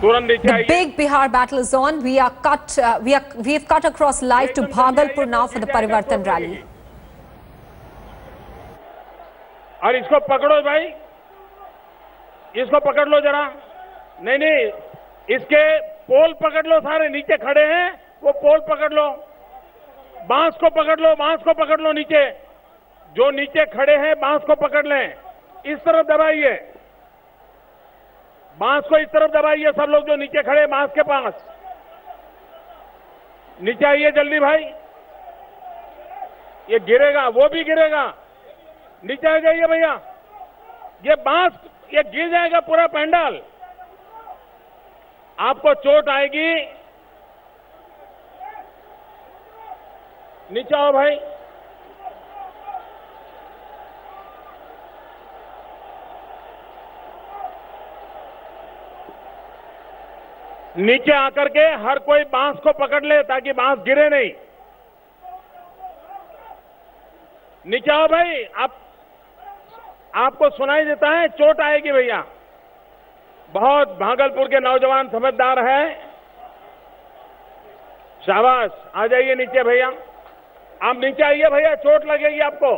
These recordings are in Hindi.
तुरंत नीचे The आइए। big Bihar battle is on. We've cut across live to Bhagalpur now for the Parivartan rally. और इसको पकड़ो भाई, इसको पकड़ लो जरा। नहीं नहीं, इसके पोल पकड़ लो, सारे नीचे खड़े हैं वो पोल पकड़ लो, बांस को पकड़ लो, बांस को पकड़ लो, नीचे जो नीचे खड़े हैं बांस को पकड़ लें, इस तरफ दबाइए, बांस को इस तरफ दबाइए, सब लोग जो नीचे खड़े हैं बांस के पास, नीचे आइए जल्दी भाई, ये गिरेगा, वो भी गिरेगा, नीचे आ जाइए भैया, ये बांस ये गिर जाएगा पूरा पंडाल, आपको चोट आएगी, नीचे आओ भाई। नीचे आकर के हर कोई बांस को पकड़ ले ताकि बांस गिरे नहीं। नीचे आओ भाई, आपको सुनाई देता है, चोट आएगी भैया। बहुत भागलपुर के नौजवान समझदार हैं, शाबाश, आ जाइए नीचे भैया, आप नीचे आइए भैया, चोट लगेगी आपको,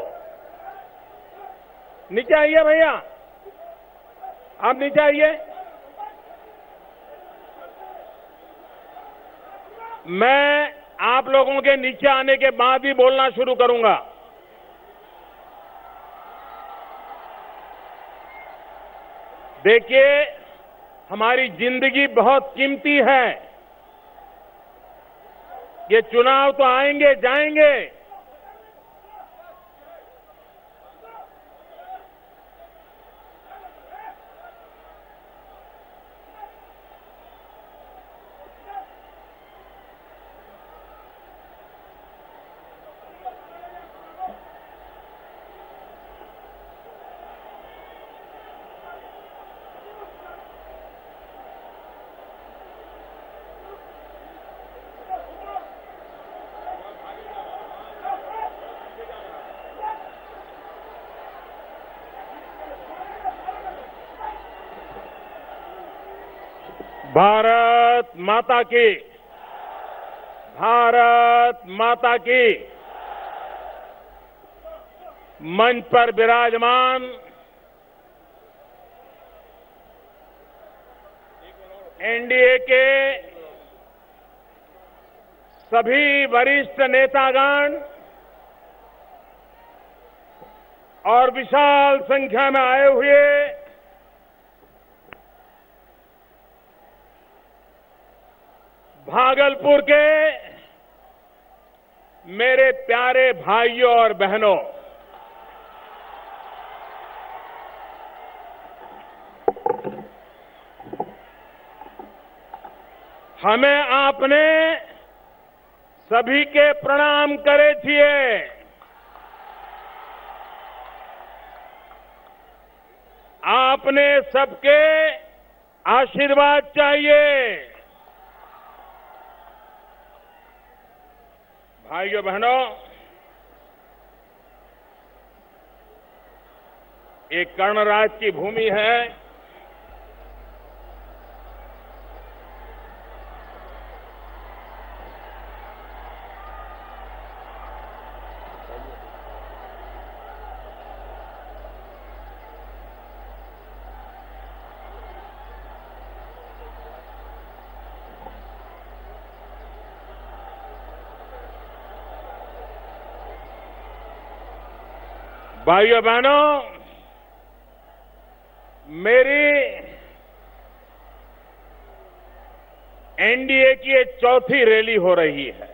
नीचे आइए भैया, आप नीचे आइए। मैं आप लोगों के नीचे आने के बाद ही बोलना शुरू करूंगा। देखिए, हमारी जिंदगी बहुत कीमती है, ये चुनाव तो आएंगे जाएंगे, भारत माता की, भारत माता की। मंच पर विराजमान एनडीए के सभी वरिष्ठ नेतागण और विशाल संख्या में आए हुए भागलपुर के मेरे प्यारे भाइयों और बहनों, हमें आपने सभी के प्रणाम करे छिए, आपने सबके आशीर्वाद चाहिए। भाइयों बहनों, एक कर्णराज की भूमि है, भाइयों बहनों, मेरी एनडीए की ये चौथी रैली हो रही है,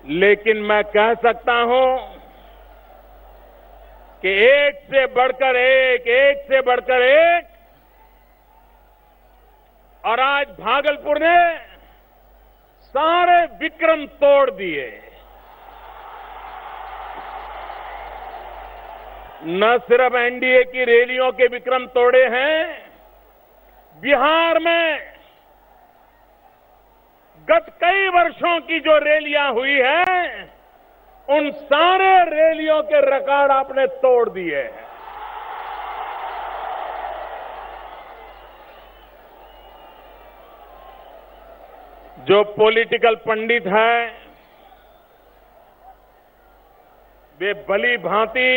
लेकिन मैं कह सकता हूं कि एक से बढ़कर एक, एक से बढ़कर एक, और आज भागलपुर ने सारे विक्रम तोड़ दिए। न सिर्फ एनडीए की रैलियों के विक्रम तोड़े हैं, बिहार में गत कई वर्षों की जो रैलियां हुई हैं, उन सारे रैलियों के रिकॉर्ड आपने तोड़ दिए हैं। जो पॉलिटिकल पंडित है वे भली भांति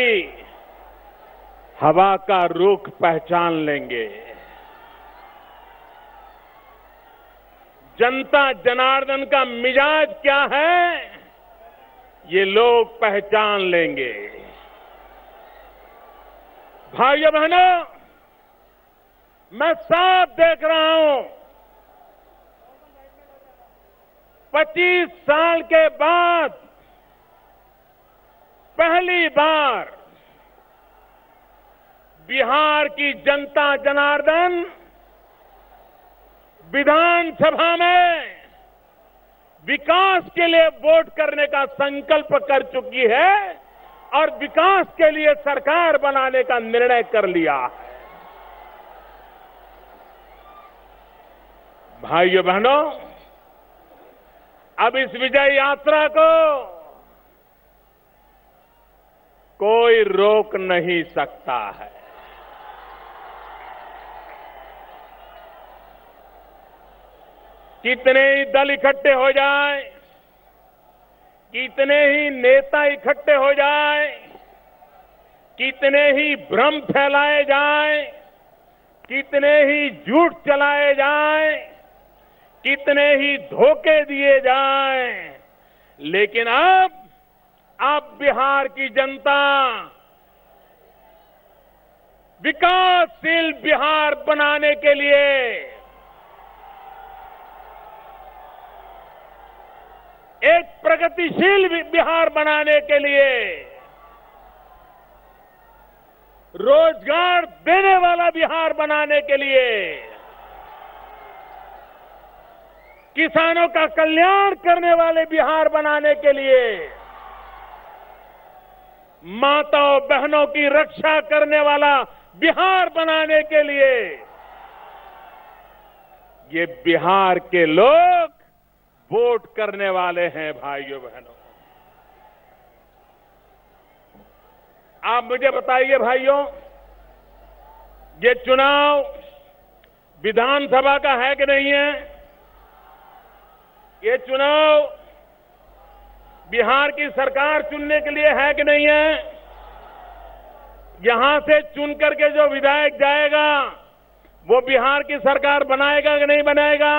हवा का रुख पहचान लेंगे। जनता जनार्दन का मिजाज क्या है ये लोग पहचान लेंगे। भाइयों बहनों, मैं साफ देख रहा हूं 25 साल के बाद पहली बार बिहार की जनता जनार्दन विधानसभा में विकास के लिए वोट करने का संकल्प कर चुकी है और विकास के लिए सरकार बनाने का निर्णय कर लिया है। भाइयों बहनों, अब इस विजय यात्रा को कोई रोक नहीं सकता है। कितने ही दल इकट्ठे हो जाए, कितने ही नेता इकट्ठे हो जाए, कितने ही भ्रम फैलाए जाए, कितने ही झूठ चलाए जाए, कितने ही धोखे दिए जाएं, लेकिन अब बिहार की जनता विकासशील बिहार बनाने के लिए एक प्रगतिशील बिहार बनाने के लिए रोजगार देने वाला बिहार बनाने के लिए किसानों का कल्याण करने वाले बिहार बनाने के लिए माताओं बहनों की रक्षा करने वाला बिहार बनाने के लिए ये बिहार के लोग वोट करने वाले हैं। भाइयों बहनों, आप मुझे बताइए भाइयों, ये चुनाव विधानसभा का है कि नहीं है? ये चुनाव बिहार की सरकार चुनने के लिए है कि नहीं है? यहां से चुन करके जो विधायक जाएगा वो बिहार की सरकार बनाएगा कि नहीं बनाएगा?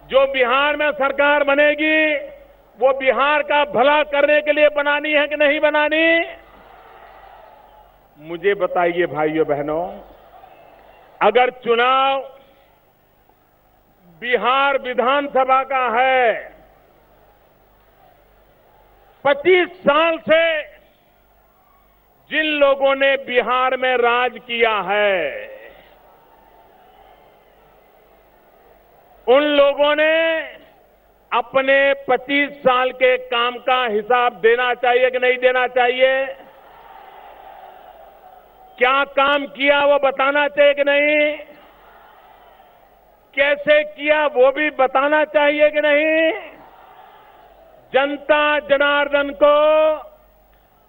जो बिहार में सरकार बनेगी वो बिहार का भला करने के लिए बनानी है कि नहीं बनानी? मुझे बताइए भाइयों बहनों, अगर चुनाव बिहार विधानसभा का है, 25 साल से जिन लोगों ने बिहार में राज किया है उन लोगों ने अपने 25 साल के काम का हिसाब देना चाहिए कि नहीं देना चाहिए? क्या काम किया वो बताना चाहिए कि नहीं? कैसे किया वो भी बताना चाहिए कि नहीं? जनता जनार्दन को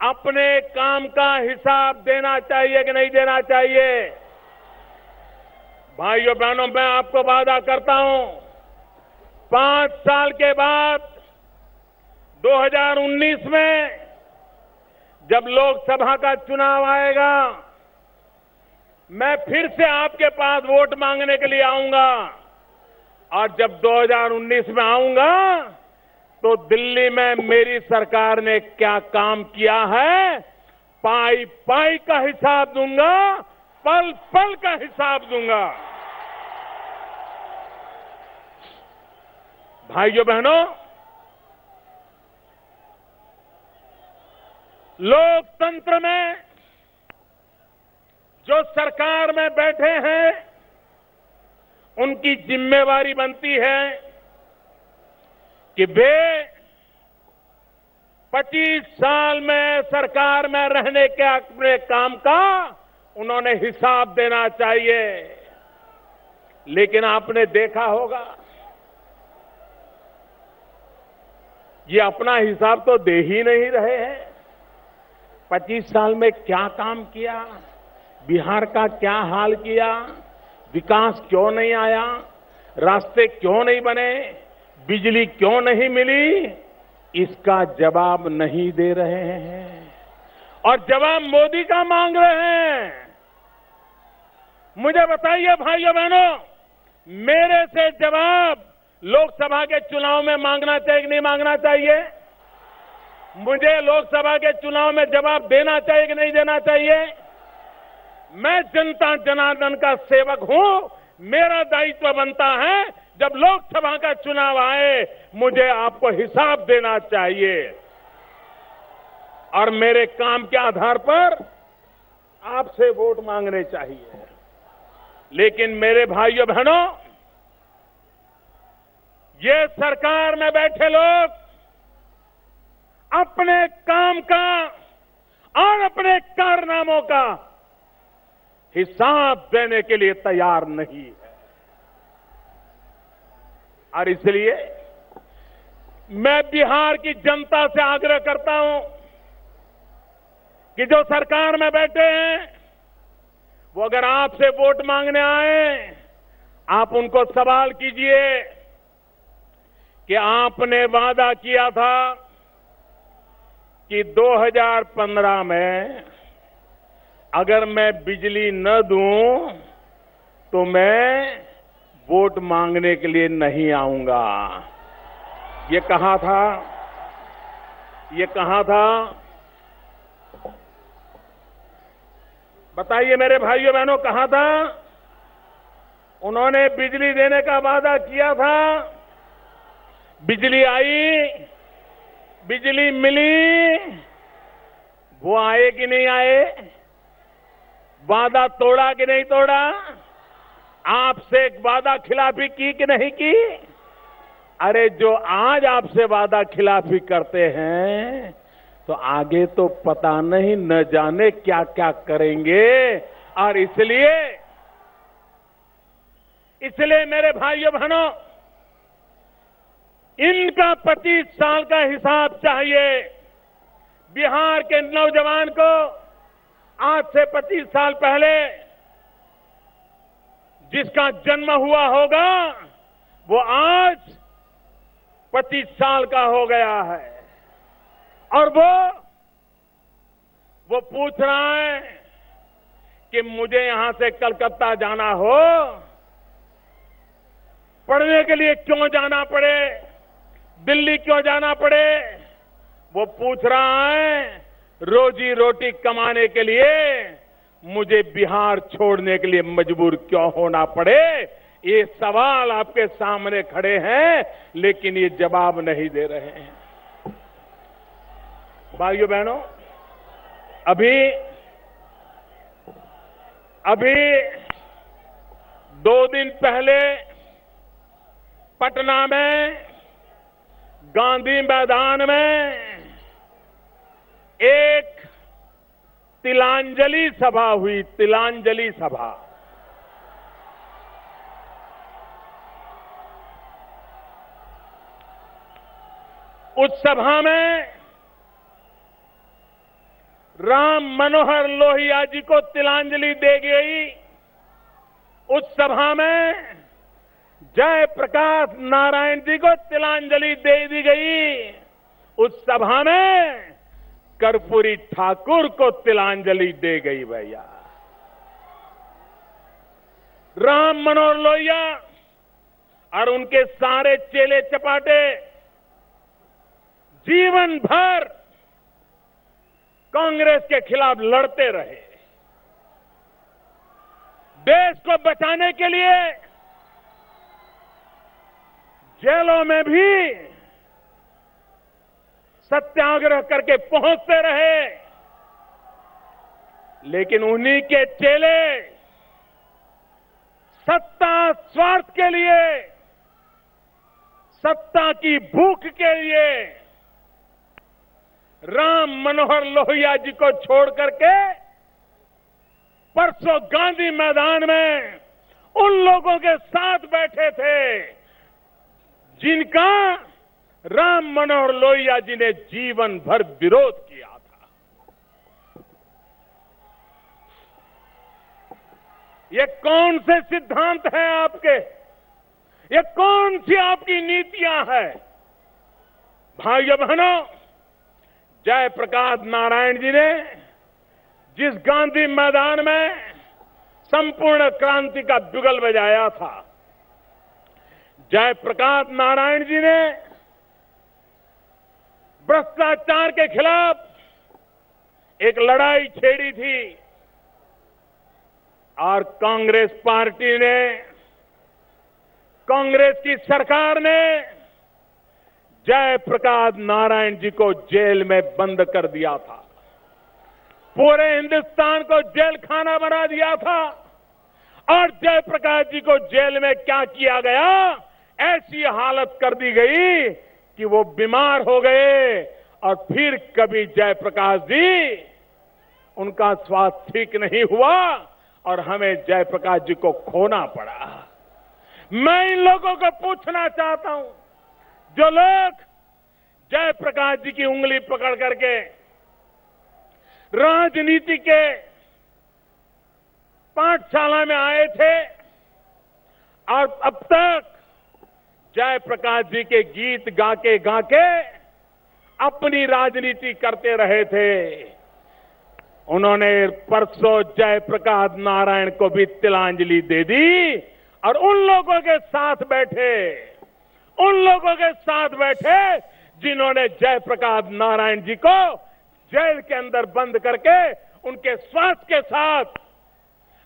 अपने काम का हिसाब देना चाहिए कि नहीं देना चाहिए? भाइयों बहनों, मैं आपको वादा करता हूं 5 साल के बाद 2019 में जब लोकसभा का चुनाव आएगा मैं फिर से आपके पास वोट मांगने के लिए आऊंगा और जब 2019 में आऊंगा तो दिल्ली में मेरी सरकार ने क्या काम किया है पाई पाई का हिसाब दूंगा, पल पल का हिसाब दूंगा। भाइयों बहनों, लोकतंत्र में जो सरकार में बैठे हैं उनकी जिम्मेवारी बनती है कि वे 25 साल में सरकार में रहने के अपने काम का उन्होंने हिसाब देना चाहिए। लेकिन आपने देखा होगा ये अपना हिसाब तो दे ही नहीं रहे हैं। 25 साल में क्या काम किया, बिहार का क्या हाल किया, विकास क्यों नहीं आया, रास्ते क्यों नहीं बने, बिजली क्यों नहीं मिली, इसका जवाब नहीं दे रहे हैं और जवाब मोदी का मांग रहे हैं। मुझे बताइए भाइयों बहनों, मेरे से जवाब लोकसभा के चुनाव में मांगना चाहिए कि नहीं मांगना चाहिए? मुझे लोकसभा के चुनाव में जवाब देना चाहिए कि नहीं देना चाहिए? मैं जनता जनार्दन का सेवक हूं, मेरा दायित्व बनता है जब लोकसभा का चुनाव आए मुझे आपको हिसाब देना चाहिए और मेरे काम के आधार पर आपसे वोट मांगने चाहिए। लेकिन मेरे भाइयों बहनों, ये सरकार में बैठे लोग अपने काम का और अपने कारनामों का हिसाब देने के लिए तैयार नहीं है और इसलिए मैं बिहार की जनता से आग्रह करता हूं कि जो सरकार में बैठे हैं वो अगर आपसे वोट मांगने आए, आप उनको सवाल कीजिए कि आपने वादा किया था कि 2015 में अगर मैं बिजली न दूं तो मैं वोट मांगने के लिए नहीं आऊंगा। ये कहा था, ये कहा था। बताइए मेरे भाइयों बहनों, कहा था? उन्होंने बिजली देने का वादा किया था, बिजली आई, बिजली मिली, वो आए कि नहीं आए? वादा तोड़ा कि नहीं तोड़ा? आपसे वादा खिलाफी की कि नहीं की? अरे जो आज आपसे वादा खिलाफी करते हैं तो आगे तो पता नहीं, न जाने क्या क्या करेंगे। और इसलिए मेरे भाइयों बहनों, इनका 25 साल का हिसाब चाहिए। बिहार के नौजवान को आज से 25 साल पहले जिसका जन्म हुआ होगा वो आज 25 साल का हो गया है और वो पूछ रहा है कि मुझे यहां से कलकत्ता जाना हो, पढ़ने के लिए क्यों जाना पड़े, दिल्ली क्यों जाना पड़े? वो पूछ रहा है रोजी रोटी कमाने के लिए मुझे बिहार छोड़ने के लिए मजबूर क्यों होना पड़े। ये सवाल आपके सामने खड़े हैं, लेकिन ये जवाब नहीं दे रहे हैं। भाइयों बहनों, अभी 2 दिन पहले पटना में गांधी मैदान में एक तिलांजलि सभा हुई, तिलांजलि सभा। उस सभा में राम मनोहर लोहिया जी को तिलांजलि दी गई। उस सभा में जयप्रकाश नारायण जी को तिलांजलि दे दी गई। उस सभा में कर्पूरी ठाकुर को तिलांजलि दे गई। भैया, राम मनोहर लोहिया और उनके सारे चेले चपाटे जीवन भर कांग्रेस के खिलाफ लड़ते रहे। देश को बचाने के लिए जेलों में भी सत्याग्रह करके पहुंचते रहे, लेकिन उन्हीं के चेले सत्ता स्वार्थ के लिए, सत्ता की भूख के लिए राम मनोहर लोहिया जी को छोड़ करके परसों गांधी मैदान में उन लोगों के साथ बैठे थे जिनका राम मनोहर लोहिया जी ने जीवन भर विरोध किया था। ये कौन से सिद्धांत हैं आपके? ये कौन सी आपकी नीतियां हैं? भाइयों बहनों, जयप्रकाश नारायण जी ने जिस गांधी मैदान में संपूर्ण क्रांति का जुगल बजाया था, जयप्रकाश नारायण जी ने भ्रष्टाचार के खिलाफ एक लड़ाई छेड़ी थी और कांग्रेस पार्टी ने, कांग्रेस की सरकार ने जयप्रकाश नारायण जी को जेल में बंद कर दिया था। पूरे हिंदुस्तान को जेल खाना बना दिया था। और जयप्रकाश जी को जेल में क्या किया गया? ऐसी हालत कर दी गई कि वो बीमार हो गए और फिर कभी जयप्रकाश जी, उनका स्वास्थ्य ठीक नहीं हुआ और हमें जयप्रकाश जी को खोना पड़ा। मैं इन लोगों को पूछना चाहता हूं, जो लोग जयप्रकाश जी की उंगली पकड़ करके राजनीति के पाठशाला में आए थे और अब तक जयप्रकाश जी के गीत गाके गाके अपनी राजनीति करते रहे थे, उन्होंने परसों जयप्रकाश नारायण को भी तिलांजलि दे दी और उन लोगों के साथ बैठे जिन्होंने जयप्रकाश नारायण जी को जेल के अंदर बंद करके उनके स्वास्थ्य के साथ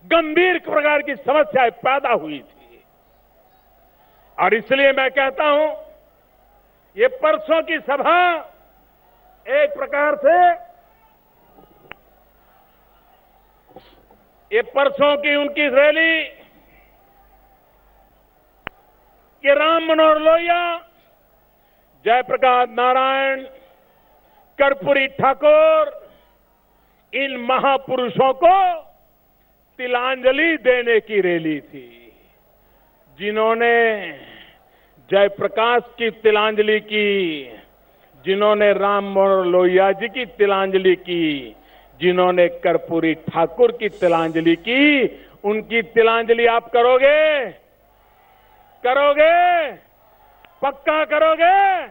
गंभीर प्रकार की समस्याएं पैदा हुई थी। और इसलिए मैं कहता हूं, ये परसों की सभा एक प्रकार से, ये परसों की उनकी रैली कि राम मनोहर लोहिया, जयप्रकाश नारायण, कर्पूरी ठाकुर, इन महापुरुषों को तिलांजलि देने की रैली थी, जिन्होंने जयप्रकाश की तिलांजलि की, जिन्होंने राम मनोहर लोहिया जी की तिलांजलि की, जिन्होंने कर्पूरी ठाकुर की तिलांजलि की, उनकी तिलांजलि आप करोगे? पक्का करोगे?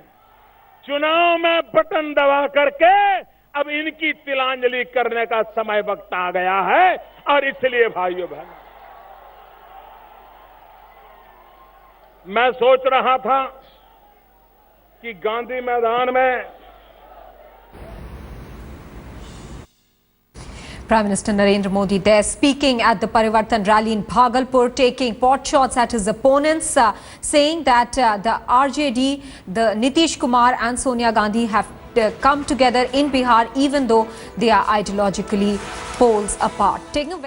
चुनाव में बटन दबा करके अब इनकी तिलांजलि करने का समय वक्त आ गया है। और इसलिए भाइयों बहनों, मैं सोच रहा था कि गांधी मैदान में Prime Minister Narendra Modi there speaking at the Parivartan rally in Bhagalpur, taking pot shots at his opponents, saying that the RJD, the Nitish Kumar and Sonia Gandhi have come together in Bihar even though they are ideologically poles apart. Taking a